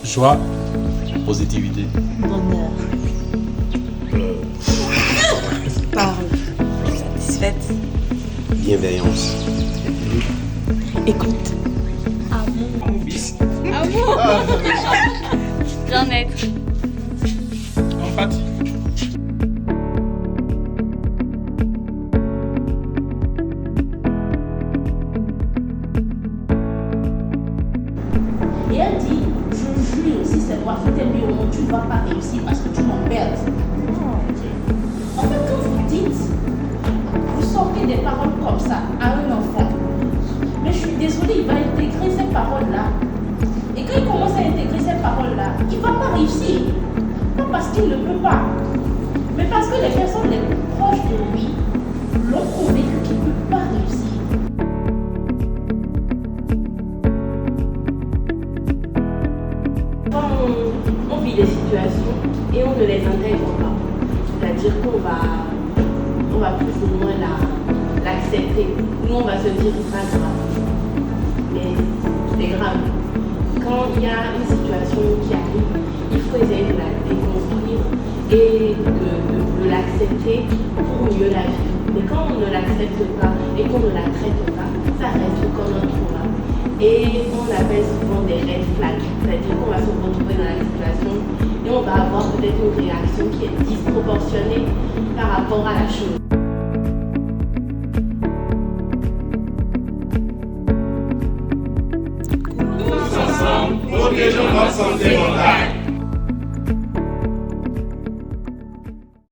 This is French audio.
Joie, positivité. Bonheur. Parole. Satisfaite. Bienveillance. Écoute. Amour. Bien-être. Empathie. Et elle dit, je jure, si c'est toi qui t'aimes mieux au monde, tu ne vas pas réussir parce que tu m'emmerdes. En fait, quand vous dites, vous sortez des paroles comme ça à un enfant, mais je suis désolée, il va intégrer ces paroles-là. Et quand il commence à intégrer ces paroles-là, il ne va pas réussir. Pas parce qu'il ne peut pas, mais parce que les personnes les plus proches de lui l'ont convaincu qu'il ne peut pas réussir. Quand on vit des situations et on ne les intègre pas, c'est-à-dire qu'on va plus ou moins l'accepter. Nous, on va se dire c'est pas grave. Mais c'est grave. Quand il y a une situation qui arrive, il faut essayer de la déconstruire et de l'accepter pour mieux la vivre. Mais quand on ne l'accepte pas et qu'on ne la traite pas, ça reste comme un trauma. Et on appelle souvent des red flags, c'est-à-dire qu'on va se retrouver dans la situation et on va avoir peut-être une réaction qui est disproportionnée par rapport à la chose. Protégeons notre santé mentale.